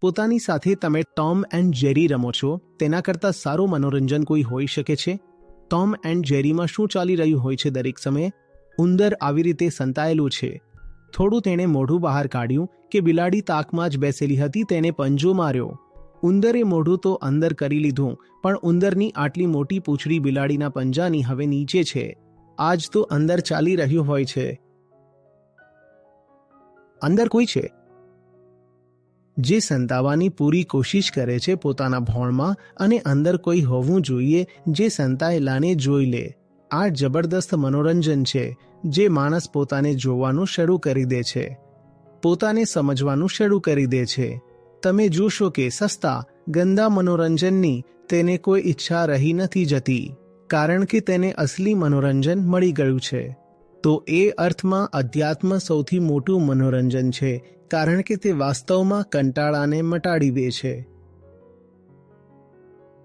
પોતાની સાથે તમે ટોમ એન્ડ જેરી રમો છો, તેના કરતાં સારું મનોરંજન કોઈ હોઈ શકે છે? ટોમ એન્ડ જેરીમાં શું ચાલી રહ્યું હોય છે દરેક સમયે? ઉંદર આવી રીતે સંતાયેલું છે. થોડું તેણે મોઢું બહાર કાઢ્યું કે બિલાડી તાકમાં જ બેસેલી હતી તેને પંજો માર્યો. ઉંદરે મોઢું તો અંદર કરી લીધું, પણ ઉંદરની આટલી મોટી પૂંછડી બિલાડીના પંજાની હવે નીચે છે. આજ તો અંદર ચાલી રહ્યું હોય છે. અંદર કોઈ છે જે સંતાવાની પૂરી કોશિશ કરે છે પોતાના ભોણમાં, અને અંદર કોઈ હોવું જોઈએ જે સંતાયેલાને જોઈ લે. આ જબરદસ્ત મનોરંજન છે જે માણસ પોતાને જોવાનું શરૂ કરી દે છે, પોતાને સમજવાનું શરૂ કરી દે છે. તમે જોશો કે સસ્તા ગંદા મનોરંજનની તેને કોઈ ઈચ્છા રહી નથી જતી, કારણ કે તેને અસલી મનોરંજન મળી ગયું છે. તો એ અર્થમાં અધ્યાત્મ સૌથી મોટું મનોરંજન છે, કારણ કે તે વાસ્તવમાં કંટાળાને મટાડી દે છે.